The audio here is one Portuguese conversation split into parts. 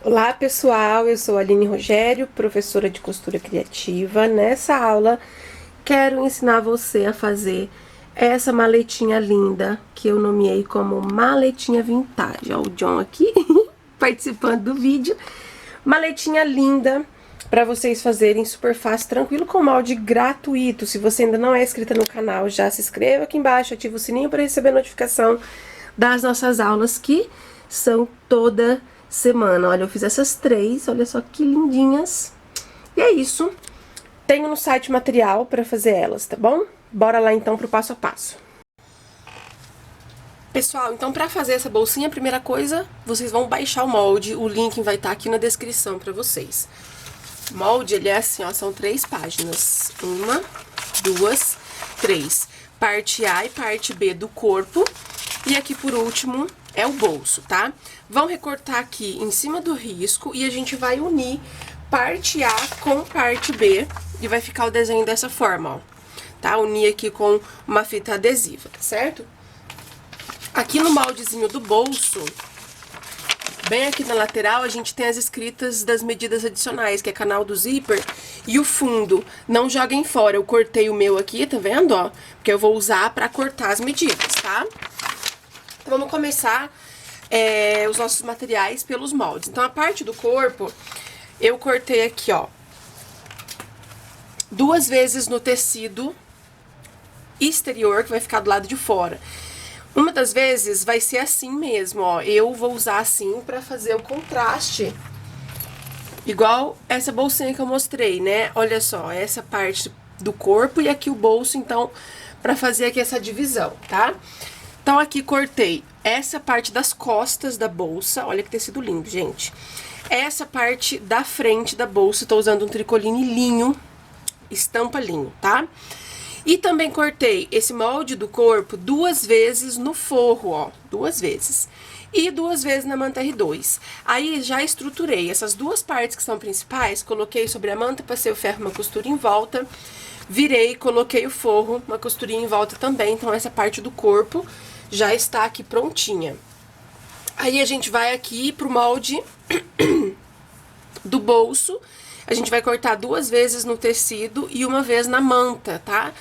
Olá pessoal, eu sou a Aline Rogério, professora de costura criativa. Nessa aula quero ensinar você a fazer essa maletinha linda que eu nomeei como maletinha vintage. Ó, o John aqui participando do vídeo. Maletinha linda para vocês fazerem super fácil, tranquilo, com molde gratuito. Se você ainda não é inscrita no canal, já se inscreva aqui embaixo, ativa o sininho para receber notificação das nossas aulas que são toda semana. Olha, eu fiz essas três, olha só que lindinhas. E é isso. Tenho no site material para fazer elas, tá bom? Bora lá então pro passo a passo. Pessoal, então para fazer essa bolsinha, a primeira coisa, vocês vão baixar o molde, o link vai estar aqui na descrição para vocês. O molde, ele é assim, ó, são 3 páginas. 1, 2, 3. Parte A e parte B do corpo. E aqui por último é o bolso, tá? Vão recortar aqui em cima do risco e a gente vai unir parte A com parte B e vai ficar o desenho dessa forma, ó. Tá? Unir aqui com uma fita adesiva, certo? Aqui no moldezinho do bolso, bem aqui na lateral, a gente tem as escritas das medidas adicionais, que é canal do zíper e o fundo. Não joguem fora, eu cortei o meu aqui, tá vendo, ó? Porque eu vou usar pra cortar as medidas, tá? Então, vamos começar os nossos materiais pelos moldes. Então, a parte do corpo, eu cortei aqui, ó, 2 vezes no tecido exterior, que vai ficar do lado de fora. Uma das vezes vai ser assim mesmo, ó. Eu vou usar assim pra fazer o contraste. Igual essa bolsinha que eu mostrei, né? Olha só, essa parte do corpo e aqui o bolso, então, pra fazer aqui essa divisão, tá? Então, aqui cortei essa parte das costas da bolsa. Olha que tecido lindo, gente. Essa parte da frente da bolsa, tô usando um tricoline linho, estampa linho, tá? E também cortei esse molde do corpo 2 vezes no forro, ó, 2 vezes. E 2 vezes na manta R2. Aí, já estruturei essas 2 partes que são principais, coloquei sobre a manta, passei o ferro, uma costura em volta, virei, coloquei o forro, uma costurinha em volta também, então essa parte do corpo já está aqui prontinha. Aí, a gente vai aqui pro molde do bolso. A gente vai cortar 2 vezes no tecido e 1 vez na manta, tá?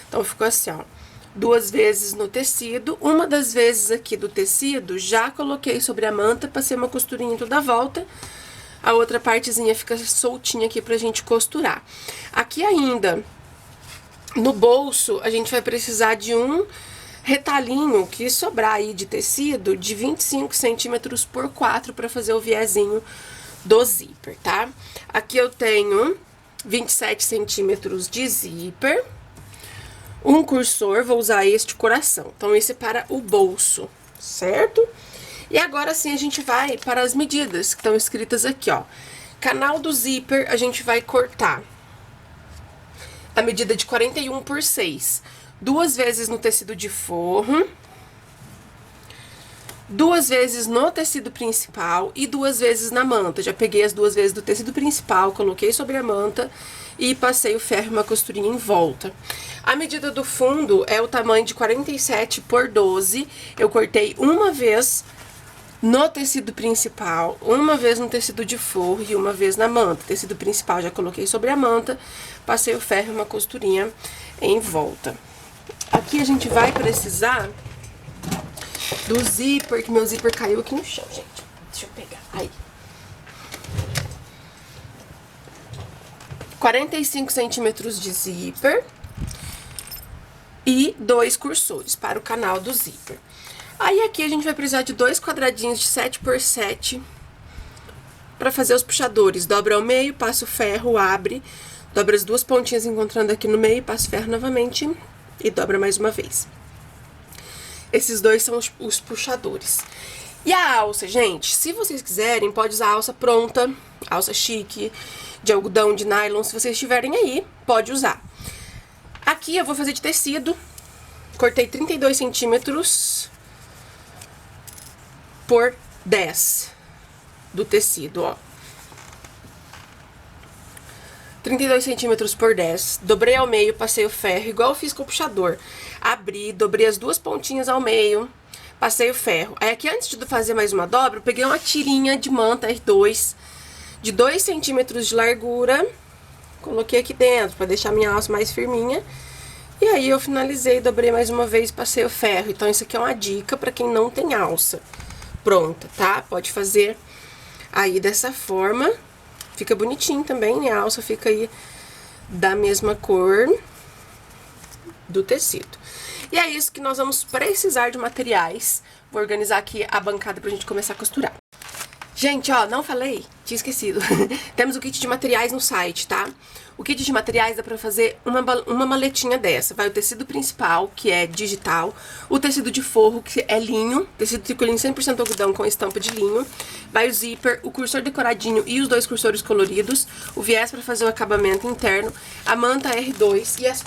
Então, ficou assim, ó. 2 vezes no tecido, uma das vezes aqui do tecido, já coloquei sobre a manta, passei uma costurinha em toda a volta. A outra partezinha fica soltinha aqui pra gente costurar. Aqui ainda, no bolso, a gente vai precisar de um retalhinho que sobrar aí de tecido de 25 centímetros por 4 pra fazer o viezinho do zíper, tá? Aqui eu tenho 27 centímetros de zíper, um cursor, vou usar este coração. Então, esse é para o bolso, certo? E agora sim a gente vai para as medidas que estão escritas aqui, ó. Canal do zíper, a gente vai cortar a medida de 41 por 6. 2 vezes no tecido de forro, 2 vezes no tecido principal e 2 vezes na manta. Já peguei as 2 vezes do tecido principal, coloquei sobre a manta e passei o ferro e uma costurinha em volta. A medida do fundo é o tamanho de 47 por 12. Eu cortei 1 vez no tecido principal, 1 vez no tecido de forro e 1 vez na manta. Tecido principal já coloquei sobre a manta, passei o ferro e uma costurinha em volta. Aqui a gente vai precisar do zíper, que meu zíper caiu aqui no chão, gente. Deixa eu pegar, aí. 45 centímetros de zíper e 2 cursores para o canal do zíper. Aí aqui a gente vai precisar de 2 quadradinhos de 7 por 7 para fazer os puxadores. Dobra ao meio, passa o ferro, abre, dobra as 2 pontinhas encontrando aqui no meio, passa o ferro novamente e dobra mais uma vez. Esses 2 são os puxadores. E a alça, gente, se vocês quiserem, pode usar a alça pronta, alça chique, de algodão, de nylon, se vocês tiverem aí, pode usar. Aqui eu vou fazer de tecido, cortei 32 centímetros por 10 do tecido, ó. 32 centímetros por 10, dobrei ao meio, passei o ferro, igual eu fiz com o puxador. Abri, dobrei as 2 pontinhas ao meio, passei o ferro. Aí aqui, antes de fazer mais uma dobra, eu peguei uma tirinha de manta R2 de 2 centímetros de largura. Coloquei aqui dentro pra deixar minha alça mais firminha. E aí eu finalizei, dobrei mais uma vez e passei o ferro. Então isso aqui é uma dica pra quem não tem alça pronta, tá? Pode fazer aí dessa forma. Fica bonitinho também, a alça fica aí da mesma cor do tecido. E é isso que nós vamos precisar de materiais. Vou organizar aqui a bancada pra gente começar a costurar. Gente, ó, não falei, tinha esquecido. Temos o kit de materiais no site, tá? O kit de materiais dá pra fazer uma maletinha dessa. Vai o tecido principal, que é digital, o tecido de forro, que é linho, tecido tricoline 100% algodão com estampa de linho, vai o zíper, o cursor decoradinho e os 2 cursores coloridos, o viés pra fazer o acabamento interno, a manta R2 e as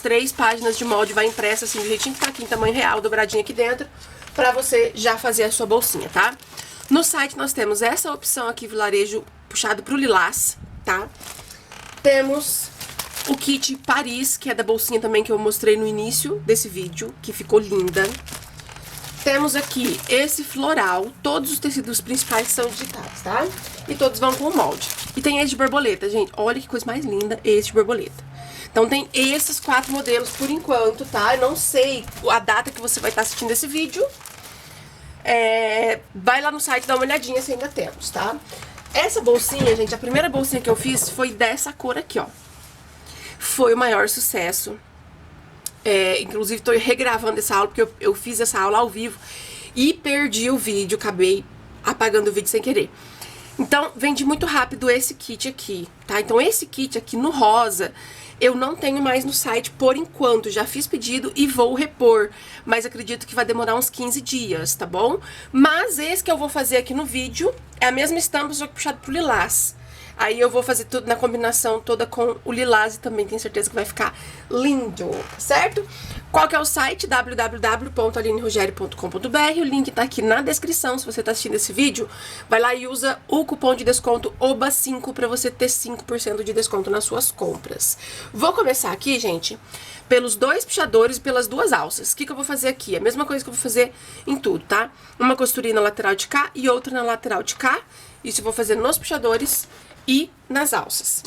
3 páginas de molde vai impressa assim, do jeitinho que tá aqui, em tamanho real, dobradinha aqui dentro, pra você já fazer a sua bolsinha, tá? No site nós temos essa opção aqui, vilarejo puxado pro lilás, tá? Temos o kit Paris, que é da bolsinha também, que eu mostrei no início desse vídeo, que ficou linda. Temos aqui esse floral, todos os tecidos principais são digitais, tá? E todos vão com o molde. E tem esse de borboleta, gente, olha que coisa mais linda, esse de borboleta. Então tem esses 4 modelos por enquanto, tá? Eu não sei a data que você vai estar assistindo esse vídeo. Vai lá no site dar uma olhadinha se ainda temos, tá? Essa bolsinha, gente, a primeira bolsinha que eu fiz foi dessa cor aqui, ó. Foi o maior sucesso. Inclusive, tô regravando essa aula, porque eu fiz essa aula ao vivo e perdi o vídeo, acabei apagando o vídeo sem querer. Então, vendi muito rápido esse kit aqui, tá? Então, esse kit aqui no rosa, eu não tenho mais no site por enquanto. Já fiz pedido e vou repor, mas acredito que vai demorar uns 15 dias, tá bom? Mas esse que eu vou fazer aqui no vídeo é a mesma estampa, só que puxado pro lilás. Aí eu vou fazer tudo na combinação toda com o lilás e também tenho certeza que vai ficar lindo, certo? Qual que é o site? www.alinerogerio.com.br. O link tá aqui na descrição. Se você tá assistindo esse vídeo, vai lá e usa o cupom de desconto OBA5 pra você ter 5% de desconto nas suas compras. Vou começar aqui, gente, pelos 2 puxadores e pelas 2 alças. O que eu vou fazer aqui? A mesma coisa que eu vou fazer em tudo, tá? Uma costurinha na lateral de cá e outra na lateral de cá. Isso eu vou fazer nos puxadores e nas alças.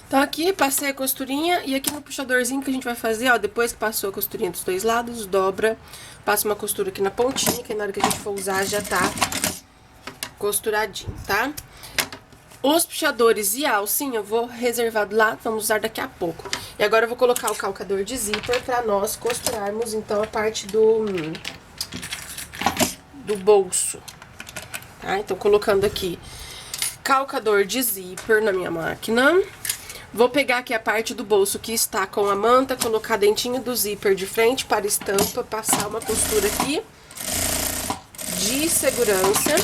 Então aqui passei a costurinha e aqui no puxadorzinho que a gente vai fazer, ó, depois que passou a costurinha dos 2 lados, dobra, passa uma costura aqui na pontinha, que na hora que a gente for usar já tá costuradinho, tá? Os puxadores e a alcinha eu vou reservar do lado, vamos usar daqui a pouco. E agora eu vou colocar o calcador de zíper pra nós costurarmos, então, a parte do bolso, tá? Então, colocando aqui calcador de zíper na minha máquina. Vou pegar aqui a parte do bolso que está com a manta, colocar dentinho do zíper de frente para a estampa, passar uma costura aqui de segurança.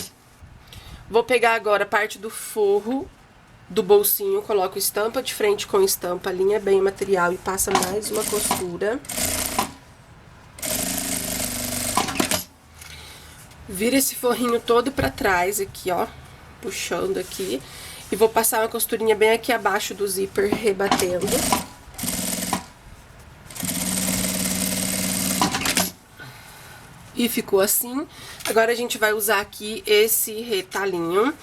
Vou pegar agora a parte do forro do bolsinho, coloco estampa de frente com estampa, alinha bem o material e passa mais uma costura. Vira esse forrinho todo pra trás aqui, ó, puxando aqui. E vou passar uma costurinha bem aqui abaixo do zíper, rebatendo. E ficou assim. Agora a gente vai usar aqui esse retalhinho.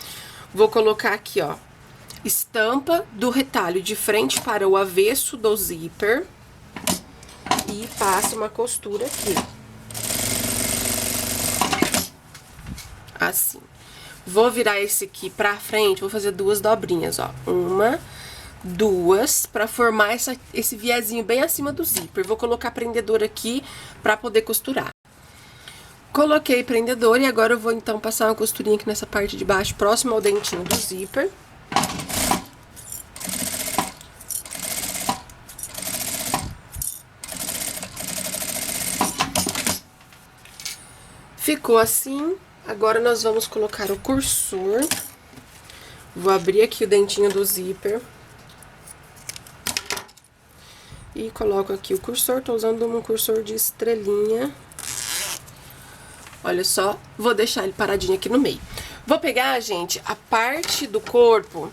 Vou colocar aqui, ó, estampa do retalho de frente para o avesso do zíper. E passo uma costura aqui. Assim. Vou virar esse aqui pra frente, vou fazer 2 dobrinhas, ó. 1, 2, pra formar esse viezinho bem acima do zíper. Vou colocar prendedor aqui pra poder costurar. Coloquei prendedor e agora eu vou, então, passar uma costurinha aqui nessa parte de baixo, próximo ao dentinho do zíper. Ficou assim. Agora nós vamos colocar o cursor. Vou abrir aqui o dentinho do zíper. E coloco aqui o cursor. Tô usando um cursor de estrelinha. Olha só, vou deixar ele paradinho aqui no meio. Vou pegar, gente, a parte do corpo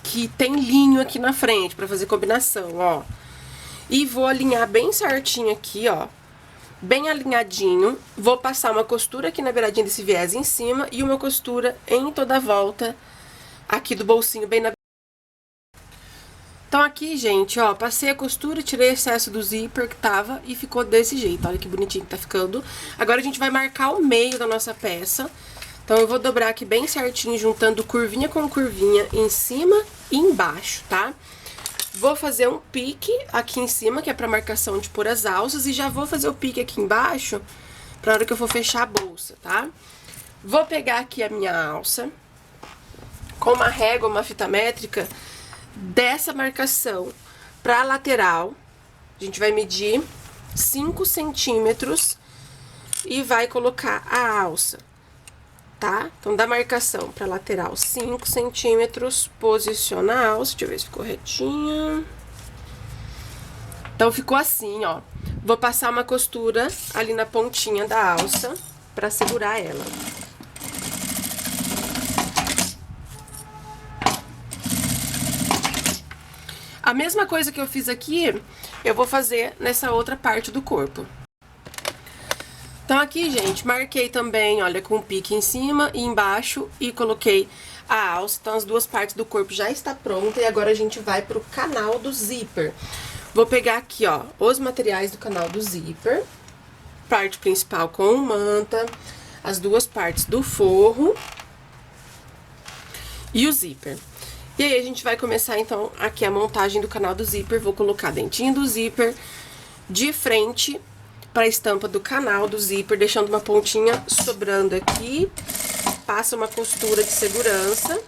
que tem linho aqui na frente pra fazer combinação, ó. E vou alinhar bem certinho aqui, ó. Bem alinhadinho. Vou passar uma costura aqui na beiradinha desse viés em cima e uma costura em toda a volta aqui do bolsinho, bem na... Então aqui, gente, ó, passei a costura, tirei o excesso do zíper que tava e ficou desse jeito. Olha que bonitinho que tá ficando. Agora a gente vai marcar o meio da nossa peça. Então eu vou dobrar aqui bem certinho, juntando curvinha com curvinha em cima e embaixo, tá? Vou fazer um pique aqui em cima, que é pra marcação de pôr as alças, e já vou fazer o pique aqui embaixo pra hora que eu for fechar a bolsa, tá? Vou pegar aqui a minha alça com uma régua, uma fita métrica, dessa marcação pra lateral. A gente vai medir 5 centímetros e vai colocar a alça, tá? Então, da marcação pra lateral 5 centímetros, posiciona a alça. Deixa eu ver se ficou retinha. Então, ficou assim, ó. Vou passar uma costura ali na pontinha da alça pra segurar ela. A mesma coisa que eu fiz aqui, eu vou fazer nessa outra parte do corpo. Então aqui, gente, marquei também, olha, com o pique em cima e embaixo e coloquei a alça. Então as duas partes do corpo já está pronta e agora a gente vai pro canal do zíper. Vou pegar aqui, ó, os materiais do canal do zíper. Parte principal com manta, as duas partes do forro e o zíper. E aí a gente vai começar então aqui a montagem do canal do zíper. Vou colocar dentinho do zíper de frente para a estampa do canal do zíper, deixando uma pontinha sobrando aqui. Passa uma costura de segurança.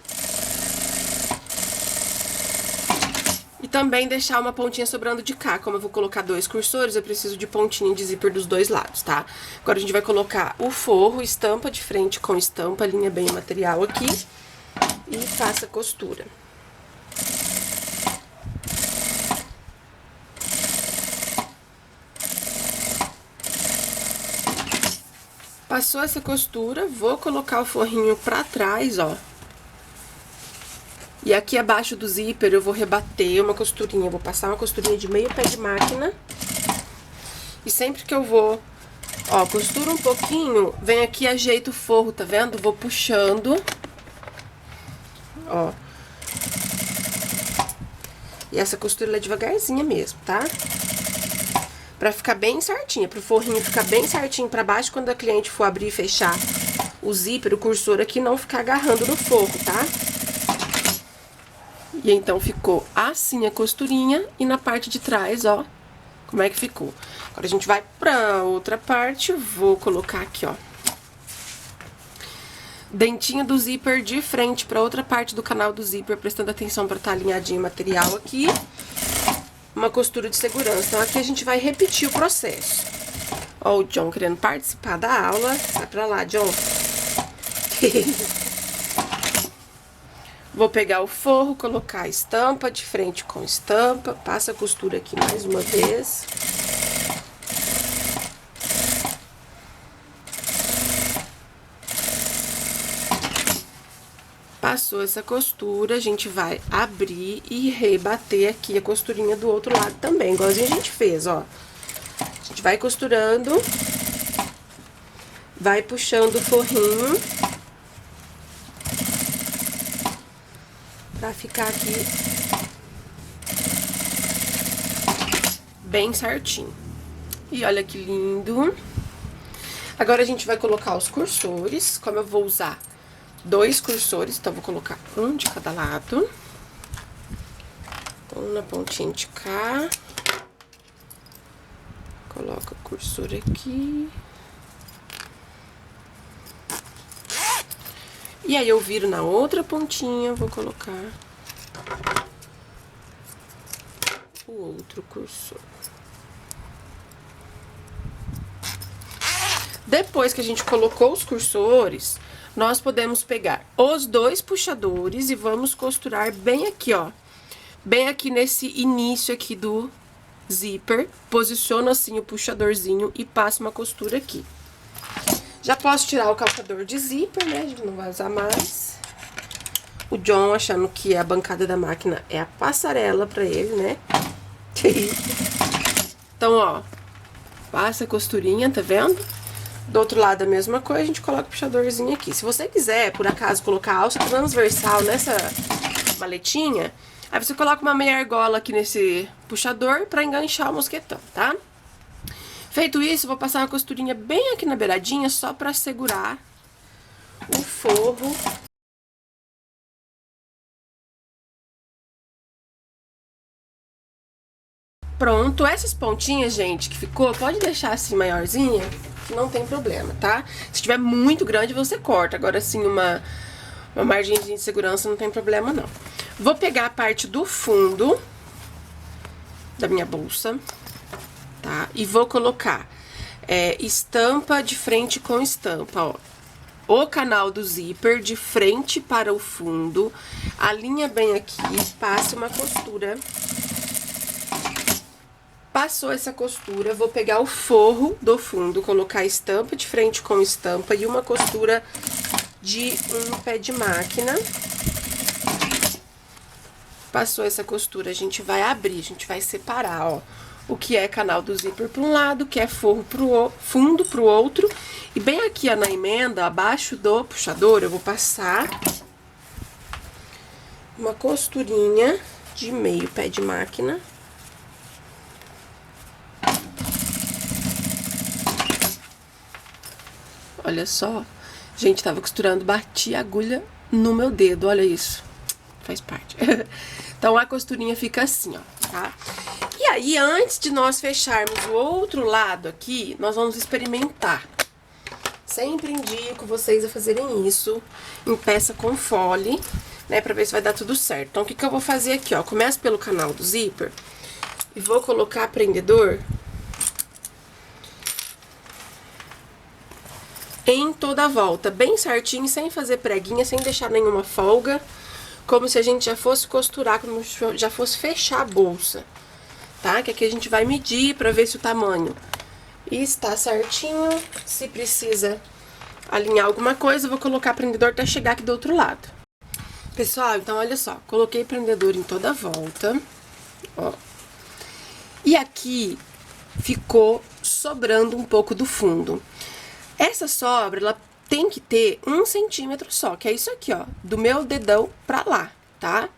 E também deixar uma pontinha sobrando de cá. Como eu vou colocar 2 cursores, eu preciso de pontinha de zíper dos dois lados, tá? Agora a gente vai colocar o forro, estampa de frente com estampa, alinha bem o material aqui e faça costura. Passou essa costura, vou colocar o forrinho pra trás, ó. E aqui abaixo do zíper eu vou rebater uma costurinha, vou passar uma costurinha de meio pé de máquina. E sempre que eu vou, ó, costura um pouquinho, vem aqui e ajeita o forro, tá vendo? Vou puxando, ó. E essa costura é devagarzinha mesmo, tá? Pra ficar bem certinha, pro forrinho ficar bem certinho pra baixo, quando a cliente for abrir e fechar o zíper, o cursor aqui, não ficar agarrando no forro, tá? E então ficou assim a costurinha e na parte de trás, ó, como é que ficou. Agora a gente vai pra outra parte, vou colocar aqui, ó, dentinho do zíper de frente pra outra parte do canal do zíper, prestando atenção pra estar alinhadinho o material aqui. Uma costura de segurança. Então, aqui a gente vai repetir o processo. Ó, o John querendo participar da aula. Vai pra lá, John. Vou pegar o forro, colocar a estampa de frente com estampa. Passa a costura aqui mais uma vez. Passou essa costura, a gente vai abrir e rebater aqui a costurinha do outro lado também, igualzinho a gente fez, ó. A gente vai costurando, vai puxando o forrinho pra ficar aqui bem certinho. E olha que lindo. Agora a gente vai colocar os cursores, como eu vou usar 2 cursores, então vou colocar um de cada lado. Um na pontinha de cá. Coloca o cursor aqui. E aí eu viro na outra pontinha, vou colocar o outro cursor. Depois que a gente colocou os cursores, nós podemos pegar os dois puxadores e vamos costurar bem aqui, ó. Bem aqui nesse início aqui do zíper. Posiciono assim o puxadorzinho e passo uma costura aqui. Já posso tirar o calçador de zíper, né? A gente não vai usar mais. O John achando que a bancada da máquina é a passarela pra ele, né? Então, ó, passa a costurinha, tá vendo? Do outro lado a mesma coisa, a gente coloca o puxadorzinho aqui. Se você quiser, por acaso, colocar alça transversal nessa maletinha, aí você coloca uma meia argola aqui nesse puxador pra enganchar o mosquetão, tá? Feito isso, eu vou passar uma costurinha bem aqui na beiradinha, só pra segurar o forro. Pronto, essas pontinhas, gente, que ficou, pode deixar assim maiorzinha, que não tem problema, tá? Se tiver muito grande, você corta. Agora, assim, uma margenzinha de segurança não tem problema, não. Vou pegar a parte do fundo da minha bolsa, tá? E vou colocar estampa de frente com estampa, ó. O canal do zíper de frente para o fundo, alinha bem aqui, passa uma costura. Passou essa costura, vou pegar o forro do fundo, colocar a estampa de frente com estampa e uma costura de um pé de máquina. Passou essa costura, a gente vai abrir, a gente vai separar, ó, o que é canal do zíper para um lado, o que é forro pro fundo pro outro. E bem aqui, ó, na emenda, abaixo do puxador, eu vou passar uma costurinha de meio pé de máquina. Olha só, gente, tava costurando, bati a agulha no meu dedo, olha isso, faz parte. Então, a costurinha fica assim, ó, tá? E aí, antes de nós fecharmos o outro lado aqui, nós vamos experimentar. Sempre indico vocês a fazerem isso em peça com fole, né, pra ver se vai dar tudo certo. Então, o que que eu vou fazer aqui, ó? Começo pelo canal do zíper e vou colocar prendedor em toda a volta, bem certinho, sem fazer preguinha, sem deixar nenhuma folga, como se a gente já fosse costurar, como se já fosse fechar a bolsa, tá? Que aqui a gente vai medir pra ver se o tamanho está certinho. Se precisa alinhar alguma coisa, eu vou colocar prendedor até chegar aqui do outro lado. Pessoal, então olha só, coloquei prendedor em toda a volta, ó. E aqui ficou sobrando um pouco do fundo. Essa sobra, ela tem que ter 1 centímetro só, que é isso aqui, ó, do meu dedão pra lá, tá?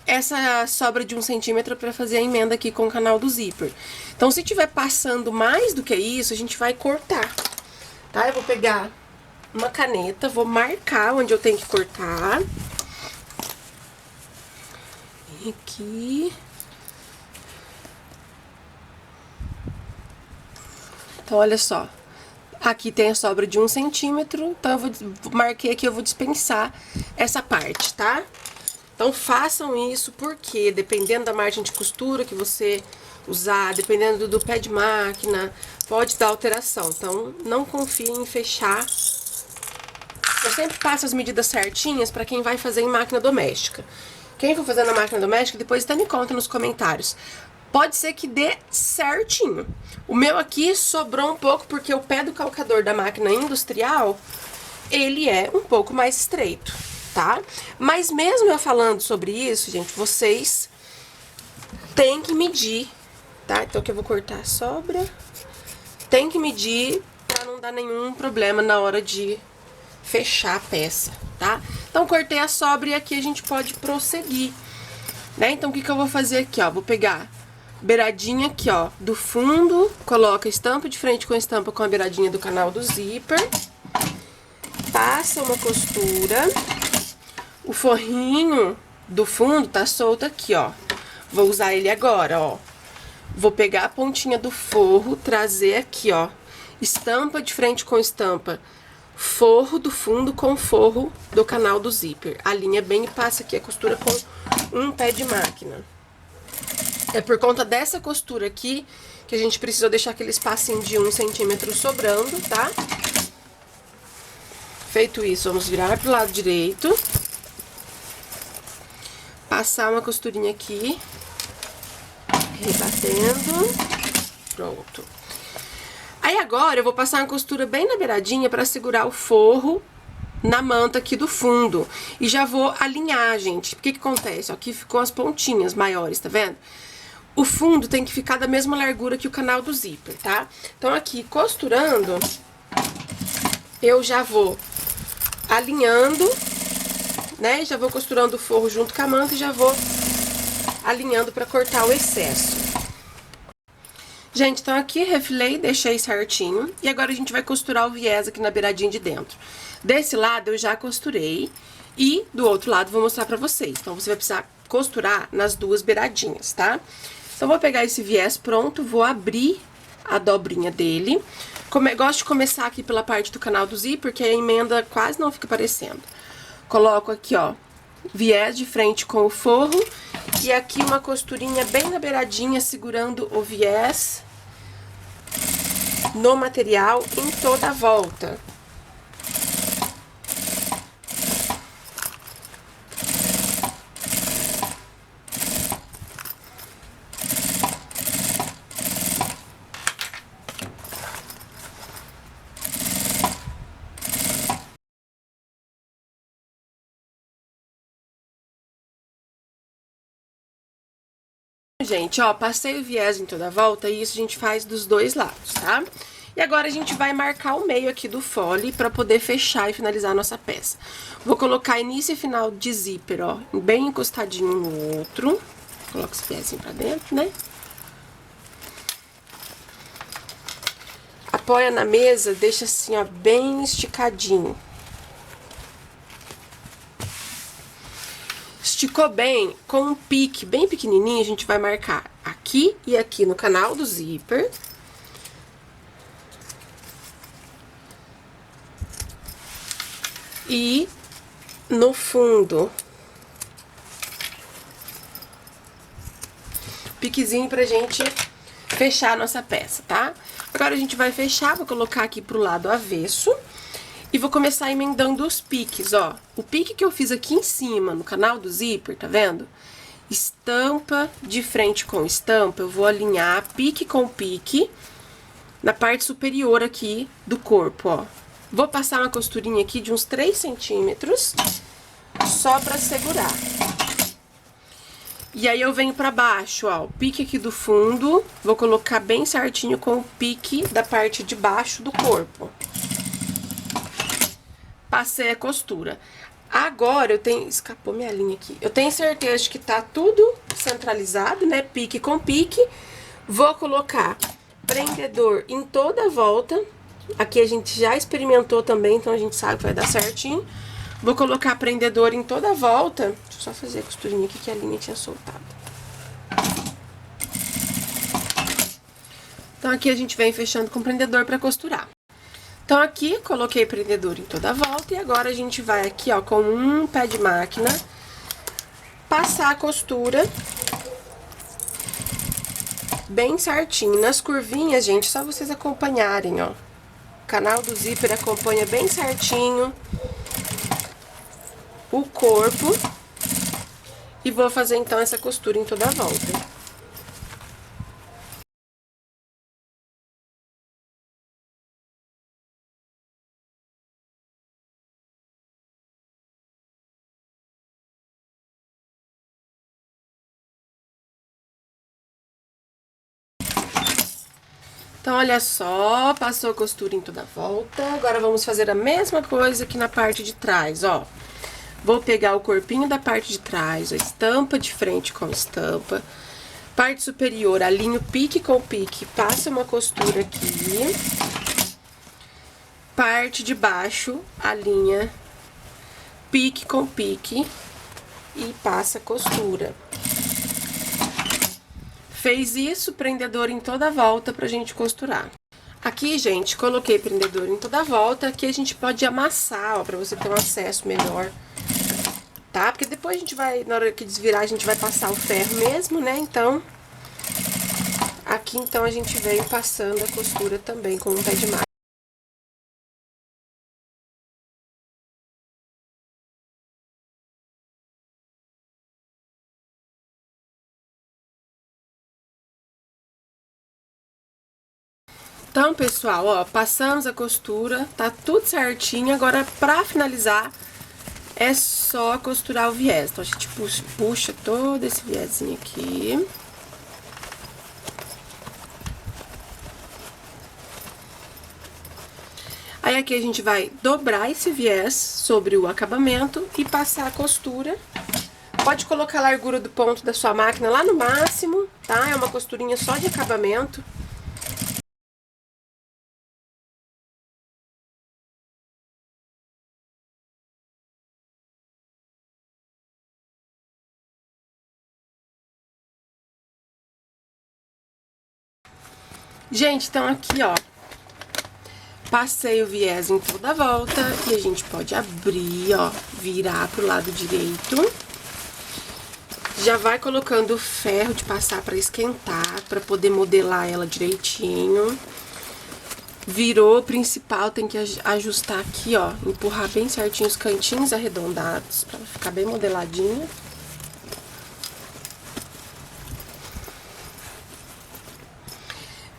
Essa sobra de 1 centímetro pra fazer a emenda aqui com o canal do zíper. Então, se tiver passando mais do que isso, a gente vai cortar, tá? Eu vou pegar uma caneta, vou marcar onde eu tenho que cortar. Aqui. Então, olha só. Aqui tem a sobra de 1 centímetro, então marquei aqui, eu vou dispensar essa parte, tá? Então, façam isso, porque dependendo da margem de costura que você usar, dependendo do pé de máquina, pode dar alteração. Então, não confie em fechar. Eu sempre passo as medidas certinhas para quem vai fazer em máquina doméstica. Quem for fazer na máquina doméstica, depois até me conta nos comentários. Pode ser que dê certinho. O meu aqui sobrou um pouco porque o pé do calcador da máquina industrial, ele é um pouco mais estreito, tá? Mas mesmo eu falando sobre isso, gente, vocês têm que medir, tá? Então aqui eu vou cortar a sobra. Tem que medir pra não dar nenhum problema na hora de fechar a peça, tá? Então cortei a sobra e aqui a gente pode prosseguir, né? Então o que que eu vou fazer aqui, ó? Vou pegar beiradinha aqui, ó, do fundo, coloca estampa de frente com estampa com a beiradinha do canal do zíper, passa uma costura, o forrinho do fundo tá solto aqui, ó, vou usar ele agora, ó, vou pegar a pontinha do forro, trazer aqui, ó, estampa de frente com estampa, forro do fundo com forro do canal do zíper, alinha bem e passa aqui a costura com um pé de máquina. É por conta dessa costura aqui que a gente precisou deixar aquele espacinho de 1 centímetro sobrando, tá? Feito isso, vamos virar pro lado direito. Passar uma costurinha aqui. Rebatendo. Pronto. Aí agora eu vou passar uma costura bem na beiradinha pra segurar o forro na manta aqui do fundo. E já vou alinhar, gente. O que que acontece? Aqui ficou as pontinhas maiores, tá vendo? O fundo tem que ficar da mesma largura que o canal do zíper, tá? Então aqui, costurando, eu já vou alinhando, né? Já vou costurando o forro junto com a manta e já vou alinhando pra cortar o excesso. Gente, então aqui refilei, deixei certinho. E agora a gente vai costurar o viés aqui na beiradinha de dentro. Desse lado eu já costurei e do outro lado vou mostrar pra vocês. Então você vai precisar costurar nas duas beiradinhas, tá? Então vou pegar esse viés pronto, vou abrir a dobrinha dele. Gosto de começar aqui pela parte do canal do zíper, porque a emenda quase não fica aparecendo. Coloco aqui, ó, viés de frente com o forro. E aqui uma costurinha bem na beiradinha, segurando o viés no material em toda a volta. Gente, ó, passei o viés em toda a volta e isso a gente faz dos dois lados, tá? E agora a gente vai marcar o meio aqui do fole pra poder fechar e finalizar a nossa peça. Vou colocar início e final de zíper, ó, bem encostadinho no outro. Coloca esse viésinho pra dentro, né? Apoia na mesa, deixa assim, ó, bem esticadinho. Esticou bem, com um pique bem pequenininho, a gente vai marcar aqui e aqui no canal do zíper. E no fundo. Piquezinho pra gente fechar a nossa peça, tá? Agora a gente vai fechar, vou colocar aqui pro lado avesso. E vou começar emendando os piques, ó. O pique que eu fiz aqui em cima, no canal do zíper, tá vendo? Estampa de frente com estampa, eu vou alinhar pique com pique na parte superior aqui do corpo, ó. Vou passar uma costurinha aqui de uns 3 centímetros, só pra segurar. E aí eu venho pra baixo, ó, o pique aqui do fundo, vou colocar bem certinho com o pique da parte de baixo do corpo. Passei a costura. Agora eu tenho... Escapou minha linha aqui. Eu tenho certeza de que tá tudo centralizado, né? Pique com pique. Vou colocar prendedor em toda a volta. Aqui a gente já experimentou também, então a gente sabe que vai dar certinho. Vou colocar prendedor em toda a volta. Deixa eu só fazer a costurinha aqui que a linha tinha soltado. Então aqui a gente vem fechando com prendedor pra costurar. Então, aqui, coloquei prendedor em toda a volta e agora a gente vai aqui, ó, com um pé de máquina, passar a costura bem certinho. Nas curvinhas, gente, só vocês acompanharem, ó. O canal do zíper acompanha bem certinho o corpo. E vou fazer, então, essa costura em toda a volta. Então, olha só, passou a costura em toda a volta. Agora, vamos fazer a mesma coisa aqui na parte de trás, ó. Vou pegar o corpinho da parte de trás, a estampa de frente com estampa. Parte superior, alinho pique com pique, passa uma costura aqui. Parte de baixo, alinha pique com pique e passa costura. Fez isso, prendedor em toda a volta pra gente costurar. Aqui, gente, coloquei prendedor em toda a volta. Aqui a gente pode amassar, ó, pra você ter um acesso melhor, tá? Porque depois a gente vai, na hora que desvirar, a gente vai passar o ferro mesmo, né? Então, Aqui, então, a gente veio passando a costura também com um pé de malha. Então, pessoal, ó, passamos a costura, tá tudo certinho. Agora, pra finalizar, é só costurar o viés. Então, a gente puxa todo esse viezinho aqui. Aí, aqui a gente vai dobrar esse viés sobre o acabamento e passar a costura. Pode colocar a largura do ponto da sua máquina lá no máximo, tá? É uma costurinha só de acabamento. Gente, então aqui, ó, passei o viés em toda a volta e a gente pode abrir, ó, virar pro lado direito. Já vai colocando o ferro de passar pra esquentar, pra poder modelar ela direitinho. Virou o principal, tem que ajustar aqui, ó, empurrar bem certinho os cantinhos arredondados pra ela ficar bem modeladinha.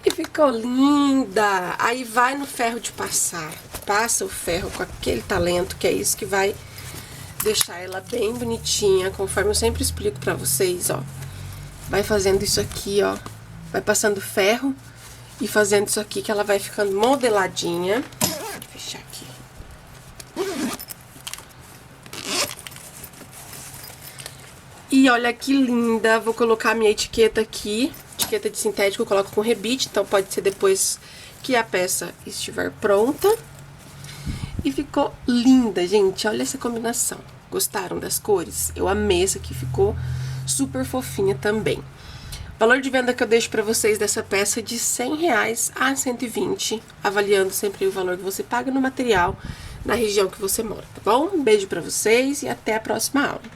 E ficou linda! Aí vai no ferro de passar, passa o ferro com aquele talento, que é isso que vai deixar ela bem bonitinha, conforme eu sempre explico pra vocês, ó. Vai fazendo isso aqui, ó, vai passando ferro e fazendo isso aqui que ela vai ficando modeladinha. Vou fechar aqui. E olha que linda, vou colocar a minha etiqueta aqui. Etiqueta de sintético eu coloco com rebite, então pode ser depois que a peça estiver pronta. E ficou linda, gente, olha essa combinação. Gostaram das cores? Eu amei essa aqui, ficou super fofinha também. O valor de venda que eu deixo pra vocês dessa peça é de R$100 a R$120, avaliando sempre o valor que você paga no material na região que você mora, tá bom? Um beijo pra vocês e até a próxima aula.